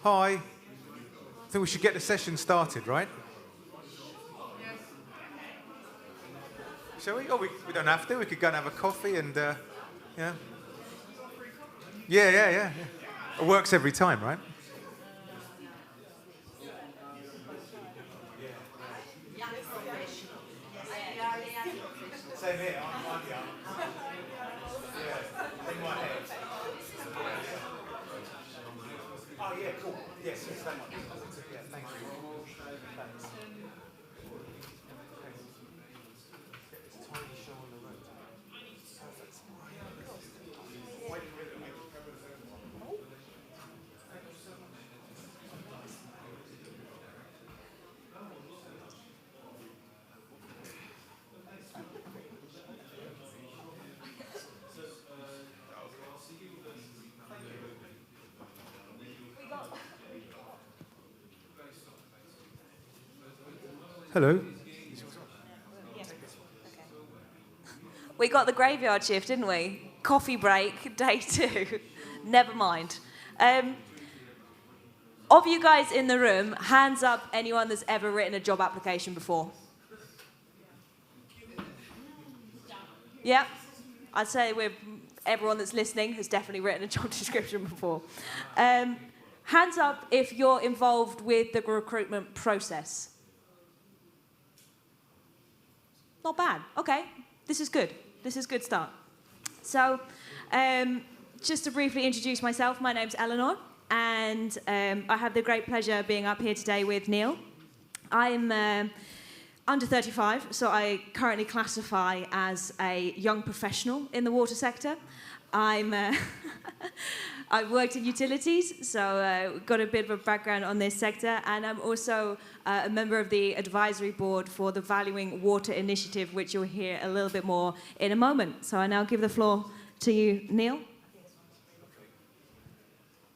Hi. I think we should get the session started, right? Shall we? Oh, we don't have to. We could go and have a coffee and, yeah. Yeah. It works every time, right? Same here. I'm young. Yeah. In my head. Oh, yeah, cool. Yes, that one. Yeah, thank you. Thanks. It's a tiny show on the road. Perfect. Hello. We got the graveyard shift, didn't we? Coffee break, day 2. Never mind. Of you guys in the room, hands up anyone that's ever written a job application before. Yeah, I'd say everyone that's listening has definitely written a job description before. Hands up if you're involved with the recruitment process. Not bad. Okay, this is good. This is a good start. So, just to briefly introduce myself, my name's Eleanor, and I have the great pleasure of being up here today with Neil. I'm under 35, so I currently classify as a young professional in the water sector. I've worked in utilities, so got a bit of a background on this sector, and I'm also a member of the advisory board for the Valuing Water Initiative, which you'll hear a little bit more in a moment. So I now give the floor to you, Neil.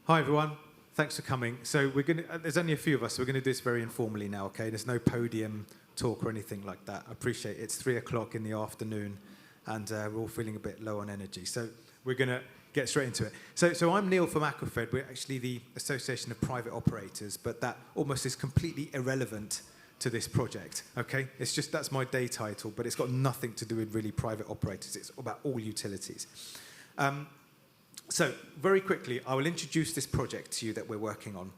Hi, everyone. Thanks for coming. So there's only a few of us, so we're going to do this very informally now, okay? There's no podium talk or anything like that. I appreciate it. It's 3 o'clock in the afternoon, and we're all feeling a bit low on energy. So we're going to get straight into it. So I'm Neil from Aquafed. We're actually the Association of Private Operators, but that almost is completely irrelevant to this project, okay? It's just, that's my day title, but it's got nothing to do with really private operators. It's about all utilities. So very quickly, I will introduce this project to you that we're working on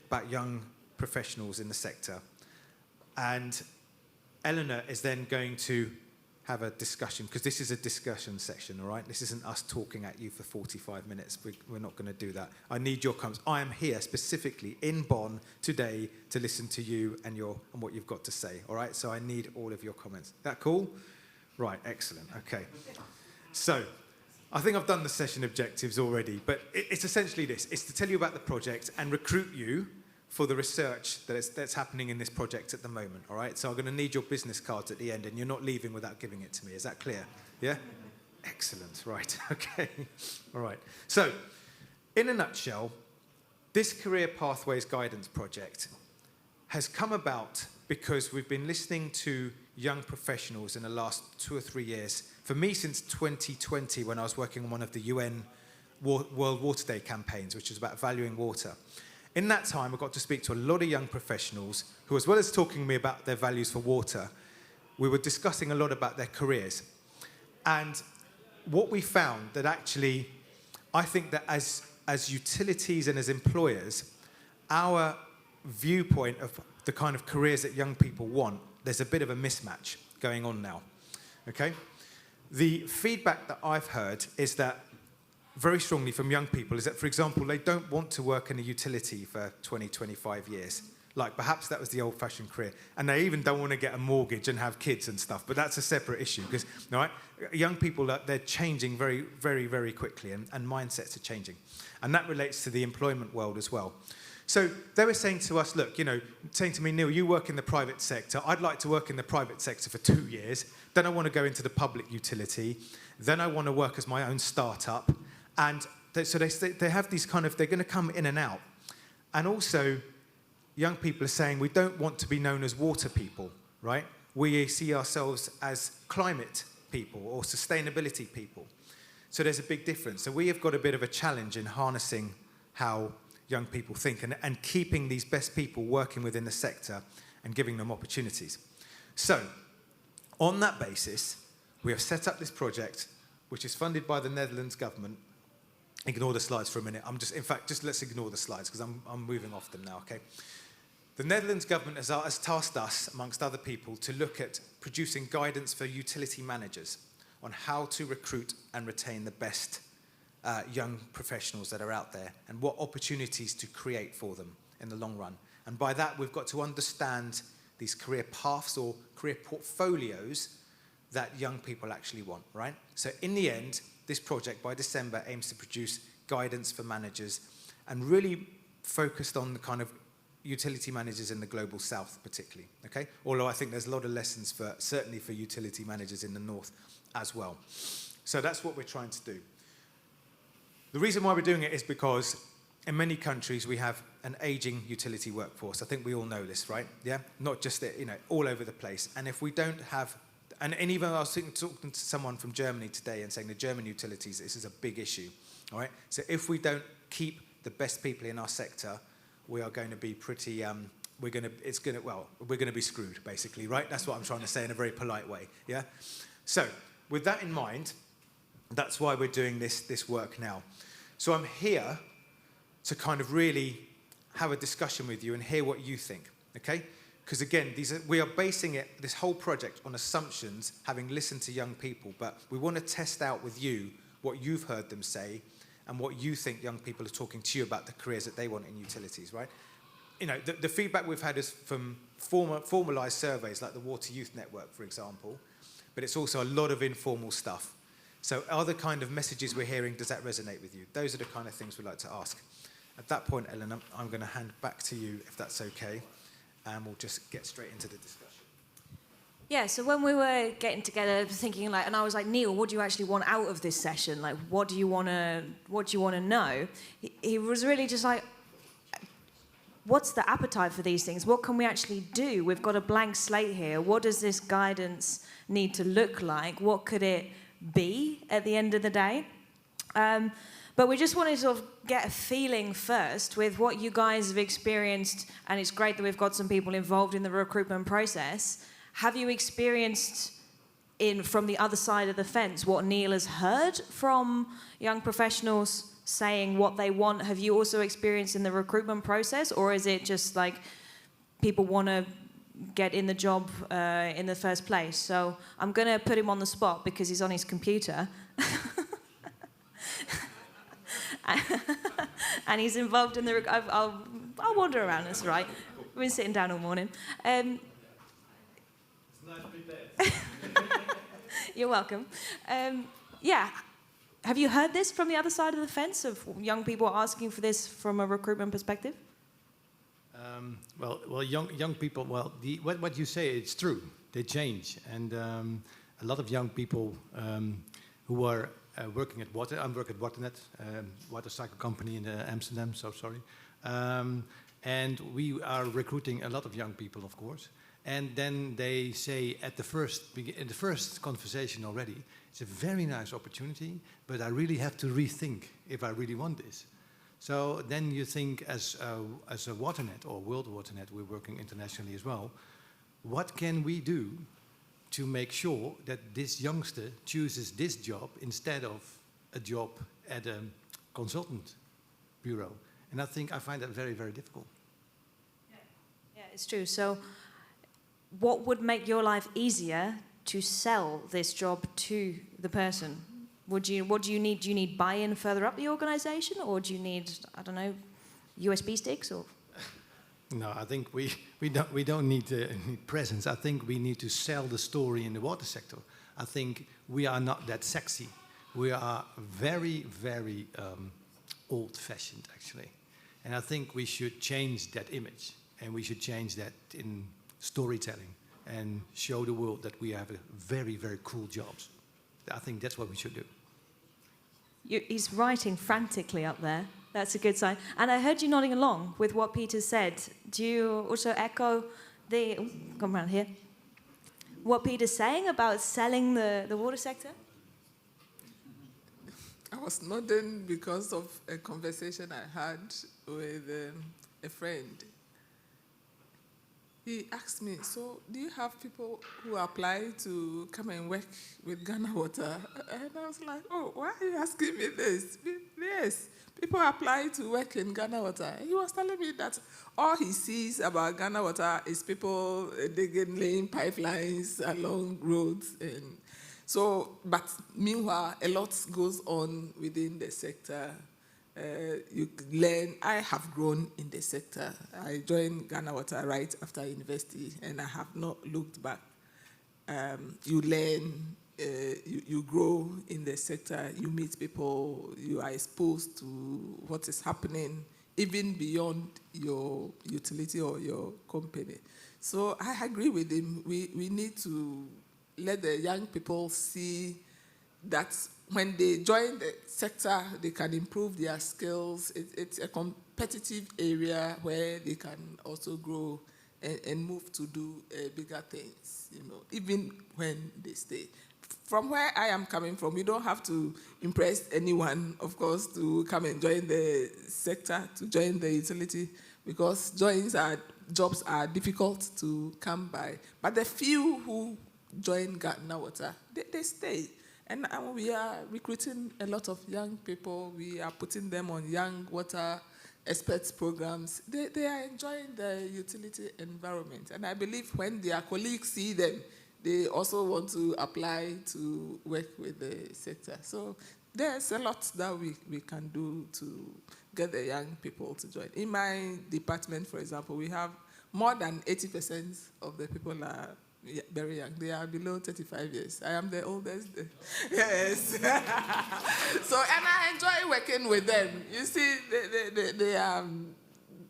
about young professionals in the sector. And Eleanor is then going to have a discussion, because this is a discussion section, all right? This isn't us talking at you for 45 minutes. We're not going to do that. I need your comments. I am here specifically in Bonn today to listen to you and what you've got to say, all right? So I need all of your comments. That cool? Right, excellent. Okay. So I think I've done the session objectives already, but it's essentially this. It's to tell you about the project and recruit you for the research that's happening in this project at the moment, all right? So I'm going to need your business cards at the end, and you're not leaving without giving it to me. Is that clear? Yeah? Excellent. Right. Okay. All right. So, in a nutshell, this Career Pathways Guidance Project has come about because we've been listening to young professionals in the last 2 or 3 years. For me, since 2020, when I was working on one of the UN World Water Day campaigns, which is about valuing water. In that time, I got to speak to a lot of young professionals who, as well as talking to me about their values for water, we were discussing a lot about their careers. And what we found that actually, I think that as utilities and as employers, our viewpoint of the kind of careers that young people want, there's a bit of a mismatch going on now, okay? The feedback that I've heard is that very strongly from young people is that, for example, they don't want to work in a utility for 20, 25 years. Like, perhaps that was the old-fashioned career. And they even don't want to get a mortgage and have kids and stuff, but that's a separate issue. Because, right, young people, they're changing very, very, very quickly, and mindsets are changing. And that relates to the employment world as well. So they were saying to us, look, saying to me, Neil, you work in the private sector. I'd like to work in the private sector for 2 years. Then I want to go into the public utility. Then I want to work as my own startup. And so they have these they're going to come in and out. And also, young people are saying we don't want to be known as water people, right? We see ourselves as climate people or sustainability people. So there's a big difference. So we have got a bit of a challenge in harnessing how young people think, and keeping these best people working within the sector and giving them opportunities. So, on that basis, we have set up this project, which is funded by the Netherlands government. Ignore the slides for a minute. Just let's ignore the slides, because I'm moving off them now, okay? The Netherlands government has tasked us, amongst other people, to look at producing guidance for utility managers on how to recruit and retain the best young professionals that are out there, and what opportunities to create for them in the long run. And by that, we've got to understand these career paths or career portfolios that young people actually want, right? So in the end, this project by December aims to produce guidance for managers and really focused on the kind of utility managers in the global south particularly, okay? Although I think there's a lot of lessons certainly for utility managers in the north as well. So that's what we're trying to do. The reason why we're doing it is because in many countries we have an aging utility workforce. I think we all know this, right? Yeah? Not just, all over the place. And if we don't have, and even I was talking to someone from Germany today and saying the German utilities, this is a big issue, all right? So if we don't keep the best people in our sector, we are going to be pretty, we're going to be screwed, basically, right? That's what I'm trying to say in a very polite way, yeah? So, with that in mind, that's why we're doing this work now. So I'm here to kind of really have a discussion with you and hear what you think, okay? Because again, we are basing this whole project on assumptions, having listened to young people, but we want to test out with you what you've heard them say and what you think young people are talking to you about the careers that they want in utilities, right? The feedback we've had is from formalised surveys like the Water Youth Network, for example, but it's also a lot of informal stuff. So are the kind of messages we're hearing, does that resonate with you? Those are the kind of things we'd like to ask. At that point, Ellen, I'm going to hand back to you, if that's okay, and we'll just get straight into the discussion. Yeah, so when we were getting together, thinking and I was like, Neil, what do you actually want out of this session? Like, what do you want to know? He was really just like, what's the appetite for these things? What can we actually do? We've got a blank slate here. What does this guidance need to look like? What could it be at the end of the day? But we just wanted to sort of get a feeling first with what you guys have experienced, and it's great that we've got some people involved in the recruitment process. Have you experienced from the other side of the fence what Neil has heard from young professionals saying what they want? Have you also experienced in the recruitment process, or is it just like people want to get in the job in the first place? So I'm going to put him on the spot because he's on his computer. And he's involved in the... I'll wander around, that's right. We've been sitting down all morning. It's nice to be there. You're welcome. Yeah. Have you heard this from the other side of the fence, of young people asking for this from a recruitment perspective? Well, young people. Well, what you say, it's true. They change, and a lot of young people who are working at Water. I work at Waternet, water cycle company in Amsterdam. So sorry, and we are recruiting a lot of young people, of course. And then they say in the first conversation already, it's a very nice opportunity, but I really have to rethink if I really want this. So then you think, as a Waternet or World Waternet, we're working internationally as well, what can we do to make sure that this youngster chooses this job instead of a job at a consultant bureau? And I find that very, very difficult. Yeah, it's true. So what would make your life easier to sell this job to the person? What do you need? Do you need buy-in further up the organisation, or do you need, I don't know, USB sticks? Or no, I think we don't need presence. I think we need to sell the story in the water sector. I think we are not that sexy. We are very, very old-fashioned, actually, and I think we should change that image, and we should change that in storytelling and show the world that we have a very, very cool jobs. I think that's what we should do. He's writing frantically up there. That's a good sign. And I heard you nodding along with what Peter said. Do you also echo come around here, what Peter's saying about selling the water sector? I was nodding because of a conversation I had with a friend. He asked me, so do you have people who apply to come and work with Ghana Water? And I was like, oh, why are you asking me this? Yes, people apply to work in Ghana Water. He was telling me that all he sees about Ghana Water is people digging, laying pipelines along roads. And so, but meanwhile, a lot goes on within the sector. You learn. I have grown in the sector. I joined Ghana Water right after university, and I have not looked back. You learn, you grow in the sector, you meet people, you are exposed to what is happening, even beyond your utility or your company. So I agree with him. We need to let the young people see that when they join the sector, they can improve their skills. It's a competitive area where they can also grow and move to do bigger things, even when they stay. From where I am coming from, you don't have to impress anyone, of course, to come and join the sector, to join the utility, because jobs are difficult to come by. But the few who join Ghana Water, they stay. And we are recruiting a lot of young people. We are putting them on young water experts programs. They are enjoying the utility environment. And I believe when their colleagues see them, they also want to apply to work with the sector. So there's a lot that we can do to get the young people to join. In my department, for example, we have more than 80% of the people are very young. They are below 35 years. I am the oldest. Yes. So, and I enjoy working with them. You see, they are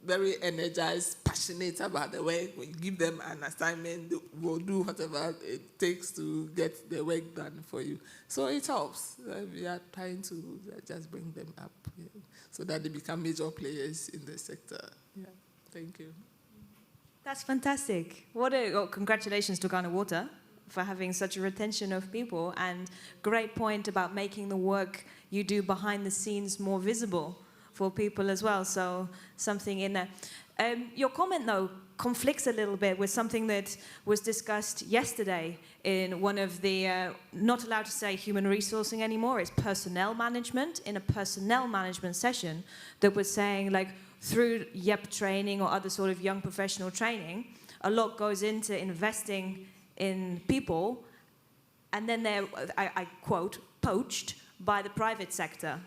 very energized, passionate about the work. When you give them an assignment, they will do whatever it takes to get the work done for you. So it helps. We are trying to just bring them up so that they become major players in the sector. Yeah. Thank you. That's fantastic. Congratulations to Ghana Water for having such a retention of people, and great point about making the work you do behind the scenes more visible for people as well. So something in there. Your comment, though, conflicts a little bit with something that was discussed yesterday in one of the, not allowed to say human resourcing anymore, it's personnel management, in a personnel management session that was saying, like, through YEP training or other sort of young professional training, a lot goes into investing in people, and then they're, I quote, poached by the private sector.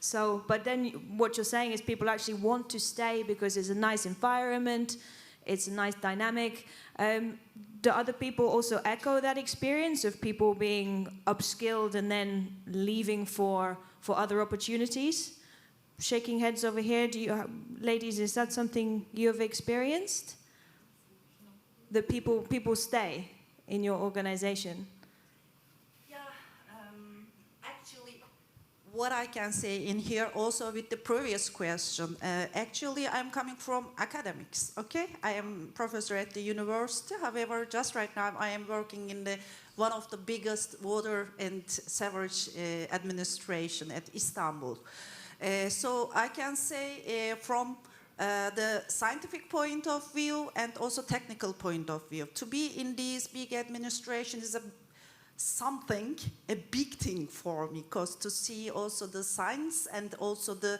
So, but then what you're saying is people actually want to stay because it's a nice environment, it's a nice dynamic. Do other people also echo that experience of people being upskilled and then leaving for other opportunities? Shaking heads over here. Ladies, is that something you have experienced? That people stay in your organization? Yeah, actually, what I can say in here also with the previous question, actually I'm coming from academics, okay? I am professor at the university. However, just right now I am working in one of the biggest water and sewerage administration at Istanbul. So I can say from the scientific point of view and also technical point of view, to be in this big administration is a big thing for me, because to see also the science and also the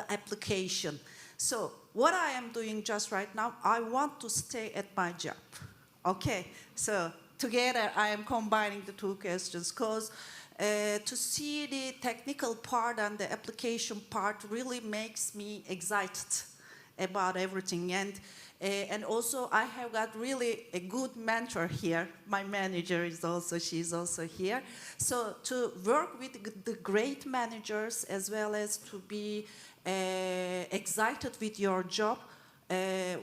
application. So what I am doing just right now, I want to stay at my job. Okay, so together I am combining the two questions, because to see the technical part and the application part really makes me excited about everything. And also I have got really a good mentor here. My manager is also, she's also here. So to work with the great managers as well as to be excited with your job,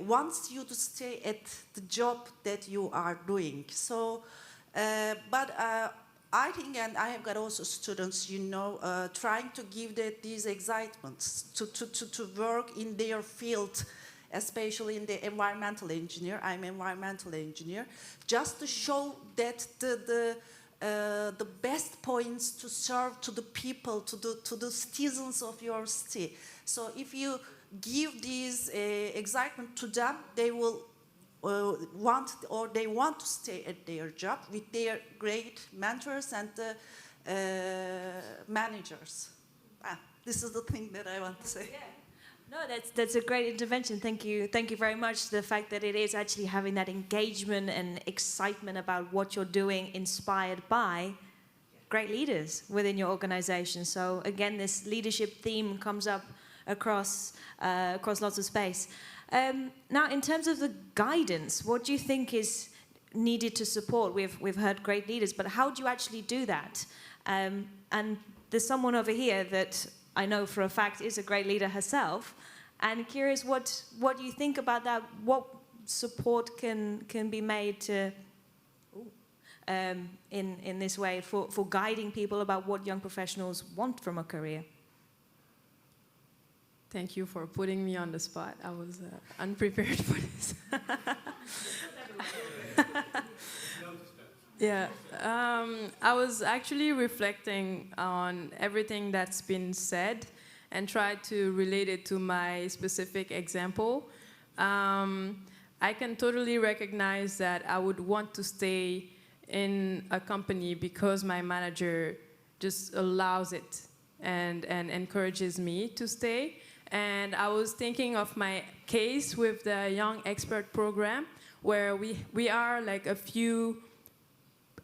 wants you to stay at the job that you are doing. So, I think, and I have got also students, trying to give these excitements to work in their field, especially in the environmental engineer. I'm environmental engineer, just to show that the best points to serve to the people, to the citizens of your city. So if you give this excitement to them, they will they want to stay at their job with their great mentors and managers. This is the thing that I want to say. Yeah. No, that's a great intervention. Thank you very much. The fact that it is actually having that engagement and excitement about what you're doing, inspired by great leaders within your organization. So again, this leadership theme comes up across lots of space. Now, in terms of the guidance, what do you think is needed to support? We've heard great leaders, but how do you actually do that? And there's someone over here that I know for a fact is a great leader herself, and curious what you think about that. What support can be made to in this way for guiding people about what young professionals want from a career? Thank you for putting me on the spot. I was unprepared for this. Yeah, I was actually reflecting on everything that's been said and tried to relate it to my specific example. I can totally recognize that I would want to stay in a company because my manager just allows it and encourages me to stay. And I was thinking of my case with the Young Expert Program, where we are like a few,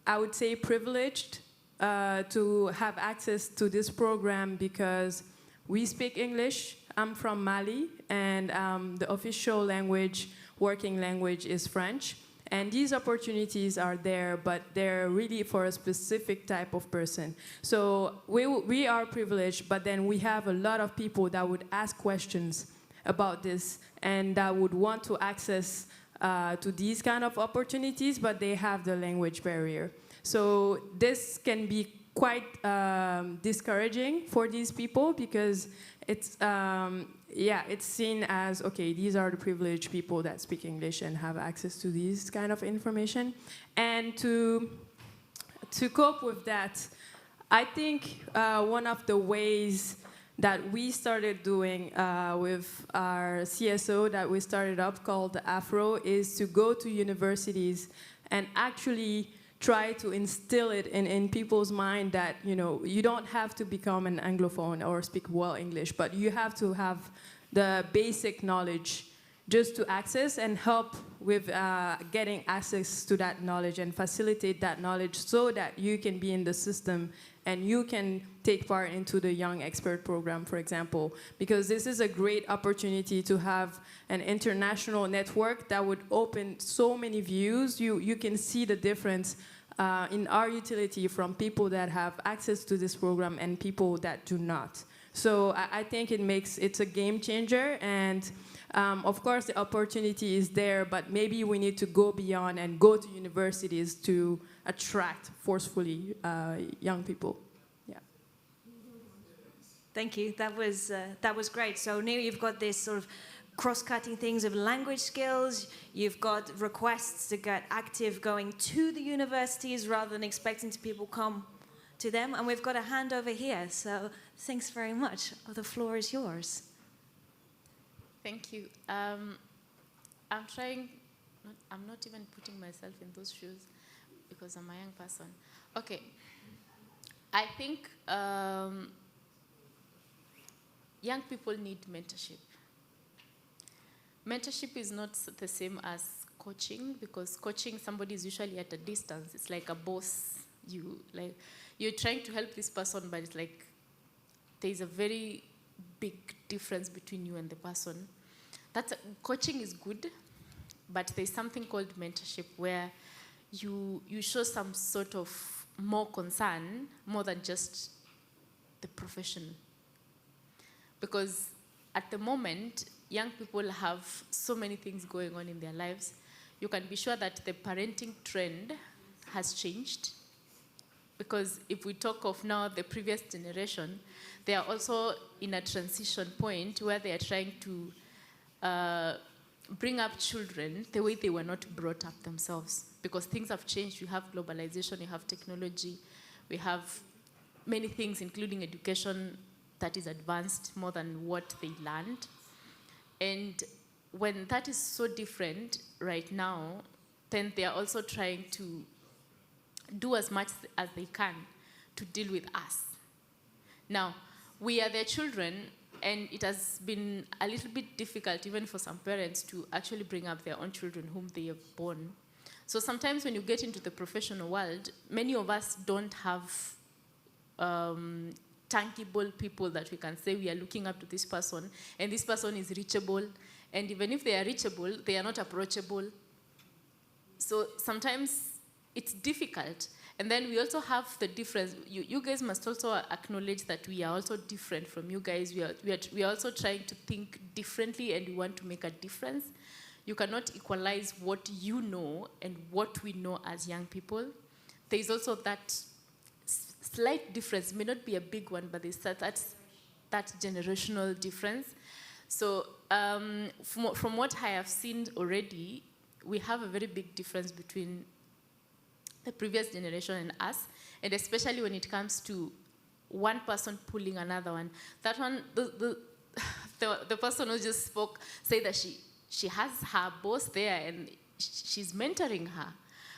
I would say, privileged to have access to this program because we speak English. I'm from Mali, and the official language, working language, is French. And these opportunities are there, but they're really for a specific type of person. So we are privileged, but then we have a lot of people that would ask questions about this and that would want to access to these kind of opportunities, but they have the language barrier. So this can be quite discouraging for these people because it's it's seen as, okay, these are the privileged people that speak English and have access to these kind of information. And to cope with that, I think one of the ways that we started doing with our CSO that we started up called the Afro is to go to universities and actually try to instill it in people's mind that, you know, you don't have to become an Anglophone or speak well English, but you have to have the basic knowledge just to access and help with getting access to that knowledge and facilitate that knowledge so that you can be in the system and you can take part into the Young Expert Program, for example, because this is a great opportunity to have an international network that would open so many views. You can see the difference in our utility from people that have access to this program and people that do not. So I think it's a game changer, and of course the opportunity is there, but maybe we need to go beyond and go to universities to attract forcefully young people. Yeah. Thank you. That was great. So now you've got this sort of cross-cutting things of language skills. You've got requests to get active going to the universities rather than expecting people come to them. And we've got a hand over here. So thanks very much. The floor is yours. Thank you. I'm not even putting myself in those shoes because I'm a young person. Okay. I think young people need mentorship. Mentorship is not the same as coaching, because coaching, somebody is usually at a distance. It's like a boss. You're trying to help this person, but it's like there's a very big difference between you and the person. Coaching is good, but there's something called mentorship where you show some sort of more concern, more than just the profession. Because at the moment, young people have so many things going on in their lives. You can be sure that the parenting trend has changed. Because if we talk of now the previous generation, they are also in a transition point where they are trying to bring up children the way they were not brought up themselves. Because things have changed. We have globalization, we have technology, we have many things, including education, that is advanced more than what they learned. And when that is so different right now, then they are also trying to do as much as they can to deal with us. Now, we are their children, and it has been a little bit difficult even for some parents to actually bring up their own children whom they have born. So sometimes when you get into the professional world, many of us don't have tangible people that we can say we are looking up to this person, and this person is reachable. And even if they are reachable, they are not approachable. So sometimes it's difficult. And then we also have the difference. You guys must also acknowledge that we are also different from you guys. We are also trying to think differently, and we want to make a difference. You cannot equalize what you know and what we know as young people. There is also that slight difference. It may not be a big one, but there's that generational difference. So from what I have seen already, we have a very big difference between the previous generation and us, and especially when it comes to one person pulling another one. That one, the person who just spoke said that she has her boss there and she's mentoring her.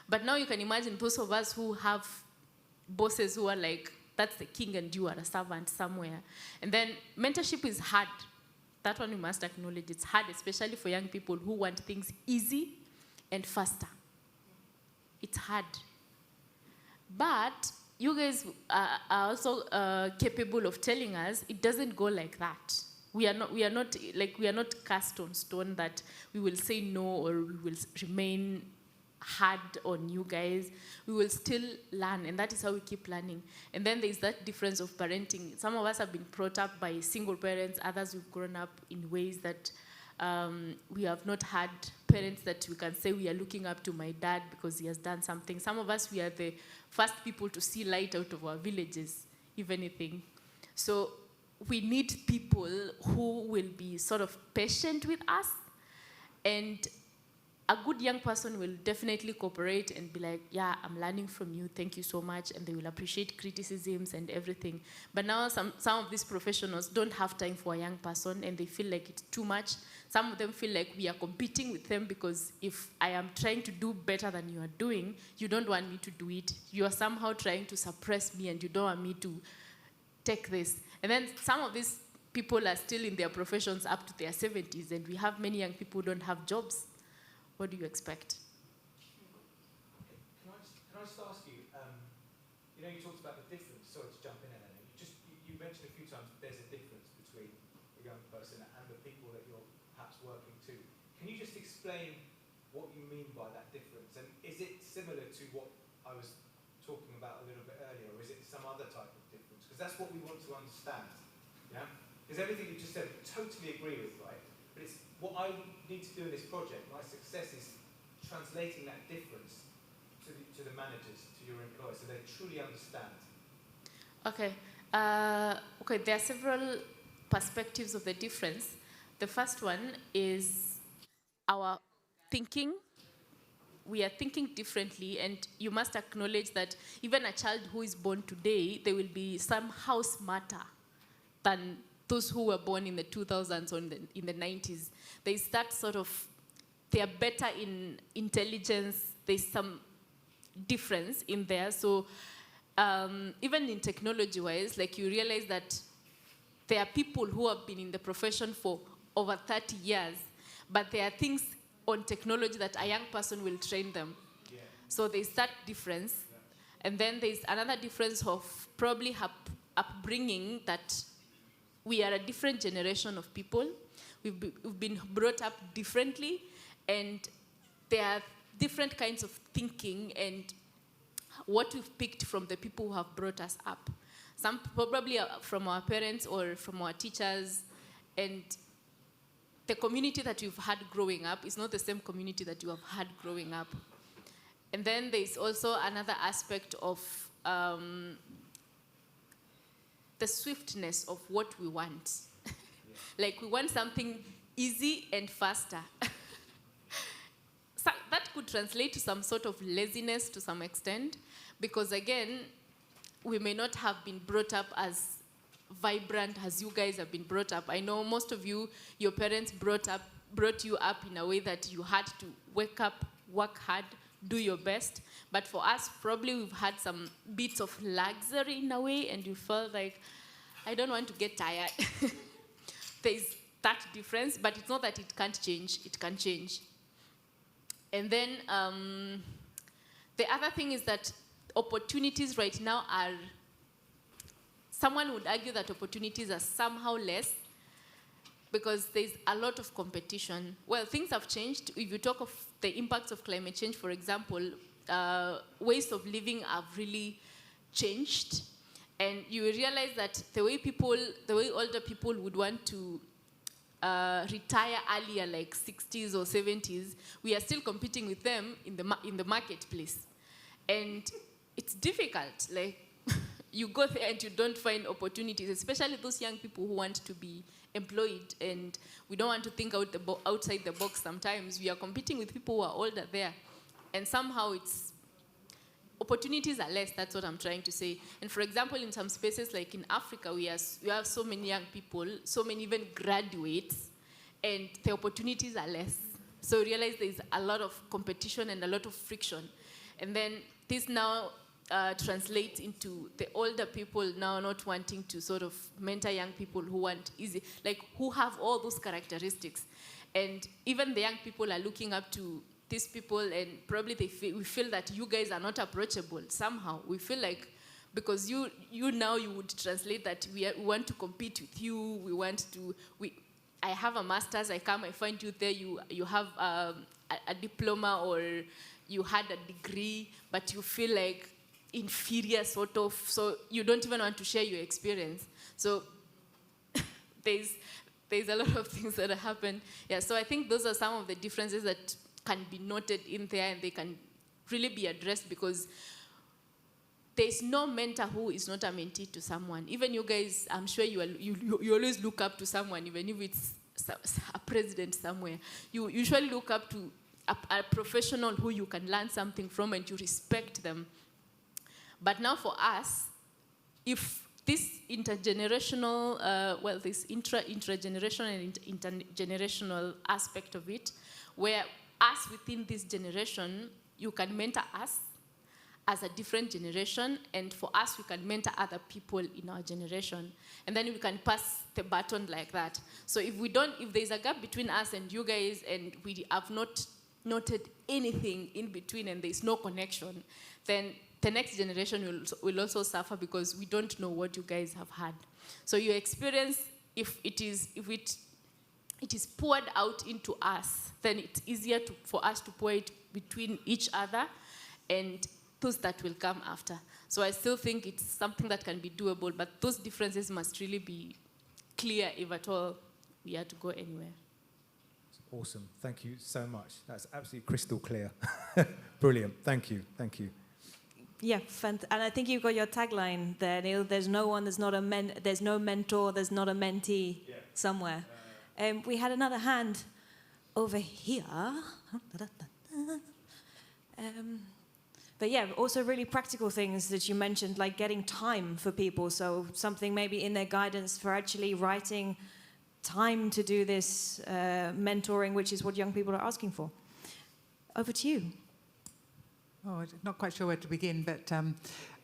But now you can imagine those of us who have bosses who are like, that's the king and you are a servant somewhere. And then mentorship is hard. That one we must acknowledge. It's hard, especially for young people who want things easy and faster. It's hard. But you guys are also capable of telling us it doesn't go like that. We are not cast on stone that we will say no or we will remain hard on you guys. We will still learn, and that is how we keep learning. And then there's that difference of parenting. Some of us have been brought up by single parents, others we've grown up in ways that we have not had parents that we can say we are looking up to my dad because he has done something. Some of us, we are the first people to see light out of our villages, if anything. So we need people who will be sort of patient with us, and a good young person will definitely cooperate and be like, yeah, I'm learning from you, thank you so much, and they will appreciate criticisms and everything. But now some of these professionals don't have time for a young person, and they feel like it's too much. Some of them feel like we are competing with them because if I am trying to do better than you are doing, you don't want me to do it. You are somehow trying to suppress me and you don't want me to take this. And then some of these people are still in their professions up to their 70s, and we have many young people who don't have jobs. What do you expect? Can I just ask you, you talked about the difference, sorry to jump in, Elena. You mentioned a few times there's a difference between a young person and the people that you're perhaps working to. Can you just explain what you mean by that difference? And is it similar to what I was talking about a little bit earlier, or is it some other type of difference? Because that's what we want to understand. Yeah? Because everything you just said, I totally agree with, right? But it's what I need to do in this project. My success is translating that difference to the managers, to your employers, so they truly understand. Okay. There are several perspectives of the difference. The first one is our thinking. We are thinking differently, and you must acknowledge that even a child who is born today, they will be somehow smarter than those who were born in the 2000s or in the 90s. There's that sort of, they are better in intelligence. There's some difference in there. So even in technology-wise, like you realize that there are people who have been in the profession for over 30 years, but there are things on technology that a young person will train them. Yeah. So there's that difference. Yeah. And then there's another difference of probably upbringing, that we are a different generation of people. We've been brought up differently, and there are different kinds of thinking and what we've picked from the people who have brought us up. Some probably from our parents or from our teachers, and the community that you've had growing up is not the same community that you have had growing up. And then there's also another aspect of the swiftness of what we want. Like we want something easy and faster. So that could translate to some sort of laziness to some extent, because again, we may not have been brought up as vibrant as you guys have been brought up. I know most of you, your parents brought you up in a way that you had to wake up, work hard, do your best. But for us, probably we've had some bits of luxury in a way, and you felt like, I don't want to get tired. There's that difference, but it's not that it can't change. It can change. And then the other thing is that opportunities right now are, someone would argue that opportunities are somehow less because there's a lot of competition. Well, things have changed. If you talk of the impacts of climate change, for example, ways of living have really changed. And you realize that the way older people would want to retire earlier, like 60s or 70s, we are still competing with them in the marketplace. And it's difficult. Like, you go there and you don't find opportunities, especially those young people who want to be employed, and we don't want to think outside the box sometimes. We are competing with people who are older there. And somehow opportunities are less, that's what I'm trying to say. And for example, in some spaces like in Africa, we have so many young people, so many even graduates, and the opportunities are less. So you realize there's a lot of competition and a lot of friction. And then this now translates into the older people now not wanting to sort of mentor young people who want easy, like who have all those characteristics. And even the young people are looking up to these people, and probably we feel that you guys are not approachable somehow. We feel like, because you now you would translate that we want to compete with you, I have a master's, I come, I find you there, you have a diploma or you had a degree, but you feel like inferior sort of, so you don't even want to share your experience. So there's a lot of things that happen. Yeah, so I think those are some of the differences that can be noted in there, and they can really be addressed, because there's no mentor who is not a mentee to someone. Even you guys, I'm sure you always look up to someone, even if it's a president somewhere. You usually look up to a professional who you can learn something from and you respect them. But now for us, if this intergenerational, this intragenerational and intergenerational aspect of it, where us within this generation, you can mentor us as a different generation, and for us, we can mentor other people in our generation. And then we can pass the baton like that. So if there's a gap between us and you guys, and we have not noted anything in between, and there's no connection, then the next generation will also suffer, because we don't know what you guys have had. So your experience, if it is poured out into us, then it's easier for us to pour it between each other and those that will come after. So I still think it's something that can be doable, but those differences must really be clear if at all we are to go anywhere. Awesome. Thank you so much. That's absolutely crystal clear. Brilliant. Thank you. Thank you. Yeah, and I think you've got your tagline there, Neil. There's no mentor, there's not a mentee somewhere. We had another hand over here. But yeah, also really practical things that you mentioned, like getting time for people. So something maybe in their guidance for actually writing time to do this mentoring, which is what young people are asking for. Over to you. Oh, I'm not quite sure where to begin, but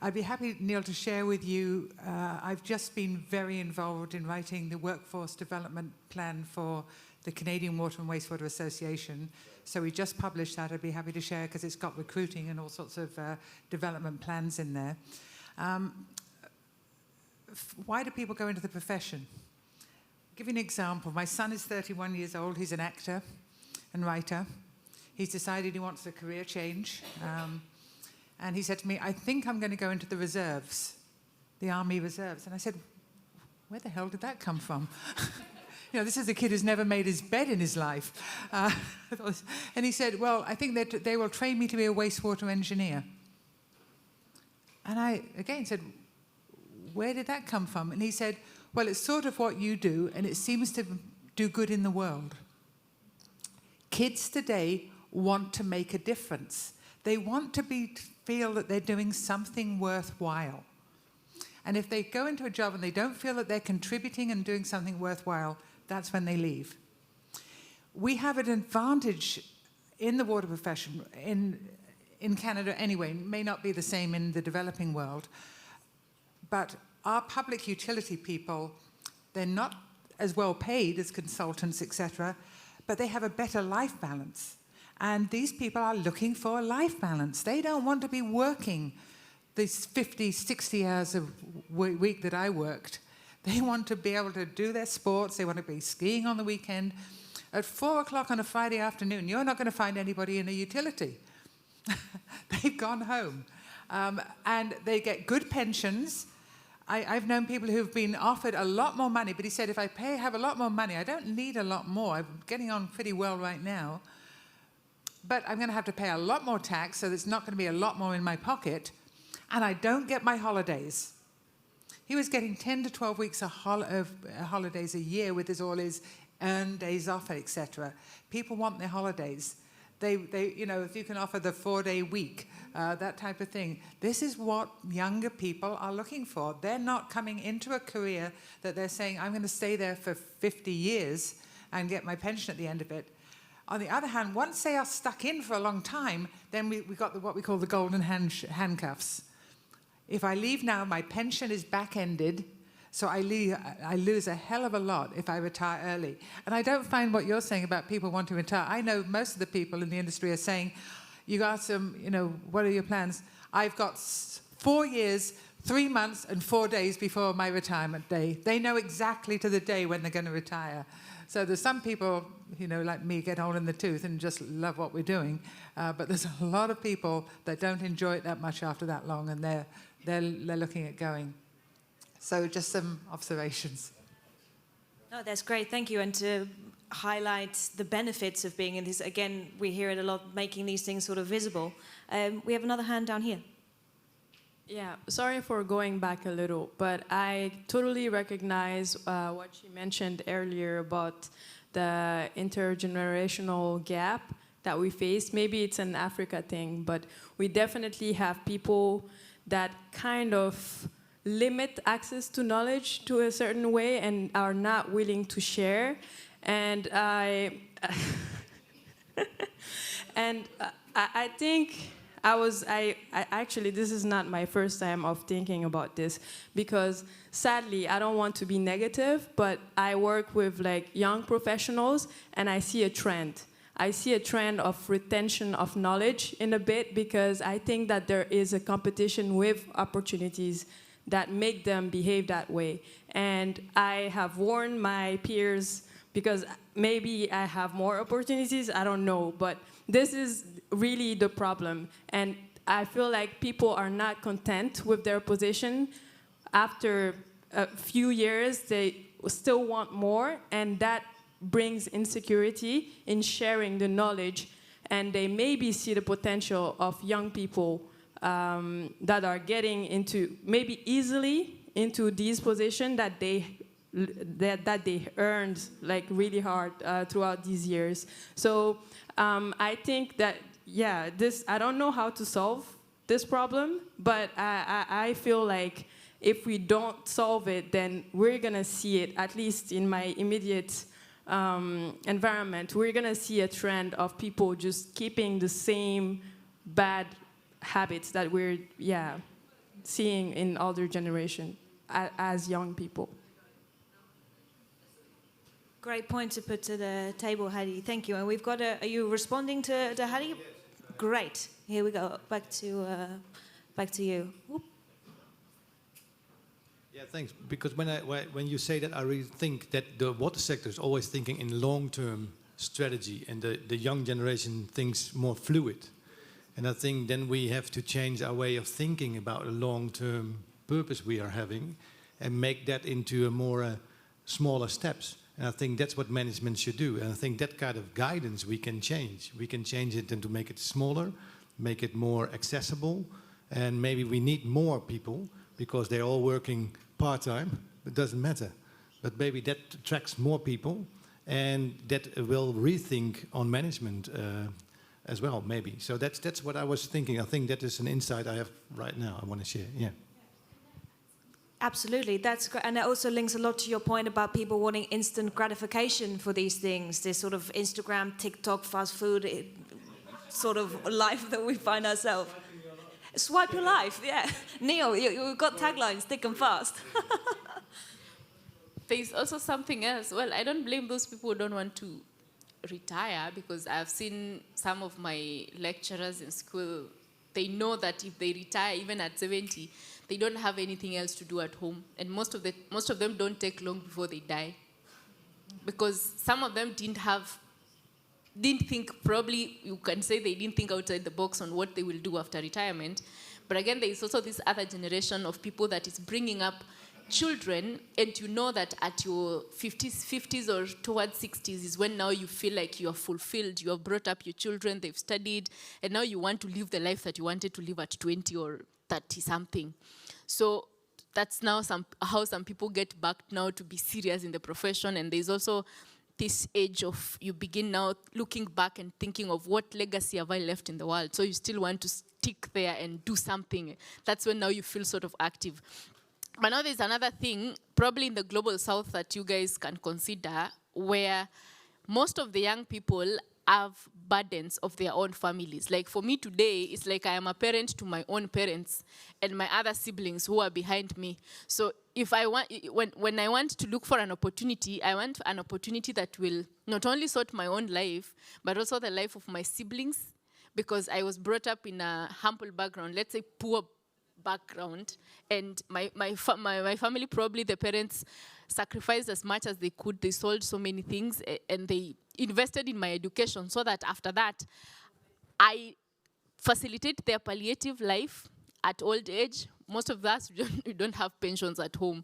I'd be happy, Neil, to share with you. I've just been very involved in writing the workforce development plan for the Canadian Water and Wastewater Association. So we just published that. I'd be happy to share, because it's got recruiting and all sorts of development plans in there. Why do people go into the profession? I'll give you an example. My son is 31 years old. He's an actor and writer. He's decided he wants a career change. And he said to me, I think I'm going to go into the reserves, the Army Reserves. And I said, where the hell did that come from? This is a kid who's never made his bed in his life. And he said, well, I think that they will train me to be a wastewater engineer. And I, again, said, where did that come from? And he said, well, it's sort of what you do, and it seems to do good in the world. Kids today want to make a difference. They want to feel that they're doing something worthwhile. And if they go into a job and they don't feel that they're contributing and doing something worthwhile, that's when they leave. We have an advantage in the water profession, in Canada anyway. It may not be the same in the developing world, but our public utility people, they're not as well paid as consultants, etc., but they have a better life balance. And these people are looking for a life balance. They don't want to be working these 50, 60 hours a week that I worked. They want to be able to do their sports. They want to be skiing on the weekend. At 4 o'clock on a Friday afternoon, you're not going to find anybody in a utility. They've gone home. And they get good pensions. I've known people who've been offered a lot more money, but he said, if I have a lot more money, I don't need a lot more. I'm getting on pretty well right now. But I'm going to have to pay a lot more tax, so there's not going to be a lot more in my pocket. And I don't get my holidays. He was getting 10 to 12 weeks of holidays a year with all his earned days off, etc. People want their holidays. They, if you can offer the 4-day week, that type of thing. This is what younger people are looking for. They're not coming into a career that they're saying, I'm going to stay there for 50 years and get my pension at the end of it. On the other hand, once they are stuck in for a long time, then we got what we call the golden handcuffs. If I leave now, my pension is back-ended, so I lose a hell of a lot if I retire early. And I don't find what you're saying about people wanting to retire. I know most of the people in the industry are saying, you got some, what are your plans? I've got 4 years, 3 months, and 4 days before my retirement day. They know exactly to the day when they're going to retire. So there's some people, like me, get old in the tooth and just love what we're doing. But there's a lot of people that don't enjoy it that much after that long, and they're looking at going. So just some observations. No, that's great. Thank you. And to highlight the benefits of being in this, again, we hear it a lot, making these things sort of visible. We have another hand down here. Yeah, sorry for going back a little, but I totally recognize what she mentioned earlier about the intergenerational gap that we face. Maybe it's an Africa thing, but we definitely have people that kind of limit access to knowledge to a certain way and are not willing to share. And I think I actually, this is not my first time of thinking about this, because sadly, I don't want to be negative, but I work with young professionals and I see a trend. I see a trend of retention of knowledge in a bit, because I think that there is a competition with opportunities that make them behave that way. And I have warned my peers, because maybe I have more opportunities, I don't know, but this is really the problem. And I feel like people are not content with their position. After a few years, they still want more, and that brings insecurity in sharing the knowledge. And they maybe see the potential of young people that are getting into, maybe easily into these positions that they earned really hard throughout these years. So I think that, I don't know how to solve this problem, but I feel like if we don't solve it, then we're gonna see it, at least in my immediate environment, we're gonna see a trend of people just keeping the same bad habits that we're seeing in older generation as young people. Great point to put to the table, Hadi. Thank you. And we've got are you responding to Hadi? Great. Here we go. Back to you. Whoop. Yeah, thanks. Because when you say that, I really think that the water sector is always thinking in long-term strategy, and the young generation thinks more fluid. And I think then we have to change our way of thinking about the long-term purpose we are having, and make that into a more smaller steps. And I think that's what management should do. And I think that kind of guidance we can change. We can change it and to make it smaller, make it more accessible. And maybe we need more people because they're all working part-time. It doesn't matter. But maybe that attracts more people, and that will rethink on management as well, maybe. So that's what I was thinking. I think that is an insight I have right now I want to share. Yeah. Absolutely, that's great. And it also links a lot to your point about people wanting instant gratification for these things, this sort of Instagram, TikTok, fast food sort of life that we find ourselves. Swipe your life, yeah. Neil, you've got taglines, thick and fast. There's also something else. Well, I don't blame those people who don't want to retire, because I've seen some of my lecturers in school, they know that if they retire even at 70, they don't have anything else to do at home. And most of them don't take long before they die. Because some of them didn't think, probably you can say they didn't think outside the box on what they will do after retirement. But again, there is also this other generation of people that is bringing up children, and you know that at your 50s or towards 60s is when now you feel like you are fulfilled, you have brought up your children, they've studied, and now you want to live the life that you wanted to live at 20 or 30 something. So that's now how some people get back now to be serious in the profession. And there's also this age of you begin now looking back and thinking of what legacy have I left in the world. So you still want to stick there and do something. That's when now you feel sort of active. But now there's another thing, probably in the global south, that you guys can consider, where most of the young people have burdens of their own families. Like for me today, it's like I am a parent to my own parents and my other siblings who are behind me. So if I want, when I want to look for an opportunity, I want an opportunity that will not only sort my own life, but also the life of my siblings, because I was brought up in a humble background, let's say poor background, and my family, probably the parents sacrificed as much as they could. They sold so many things, and they invested in my education so that after that, I facilitate their palliative life at old age. Most of us, we don't have pensions at home.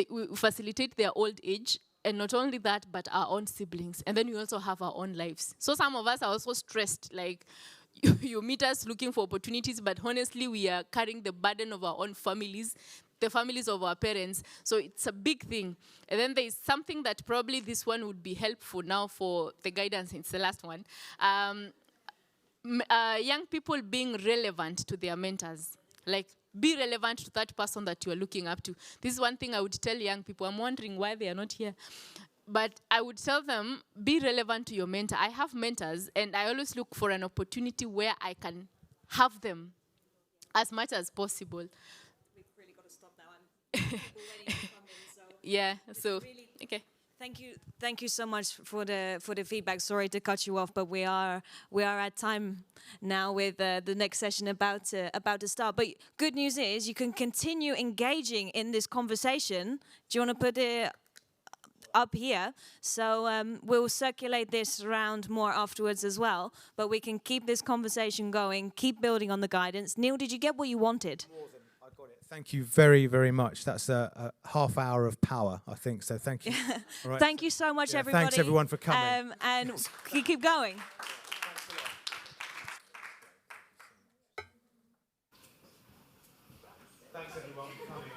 We facilitate their old age, and not only that, but our own siblings. And then we also have our own lives. So some of us are also stressed, like, you meet us looking for opportunities, but honestly, we are carrying the burden of our own families, the families of our parents. So it's a big thing. And then there's something that probably this one would be helpful now for the guidance. It's the last one. Young people being relevant to their mentors. Like, be relevant to that person that you are looking up to. This is one thing I would tell young people. I'm wondering why they are not here. But I would tell them, be relevant to your mentor. I have mentors, and I always look for an opportunity where I can have them as much as possible. We've really got to stop now. I'm waiting to come in, so yeah, so, really, okay. Thank you so much for the feedback. Sorry to cut you off, but we are at time now with the next session about to start. But good news is you can continue engaging in this conversation. Do you want to put it up here? So we'll circulate this around more afterwards as well. But we can keep this conversation going, keep building on the guidance. Neil, did you get what you wanted? More than I got it. Thank you very, very much. That's a half hour of power, I think. So thank you. All right. Thank you so much, everybody. Thanks, everyone, for coming. And keep going. Thanks, everyone, for coming.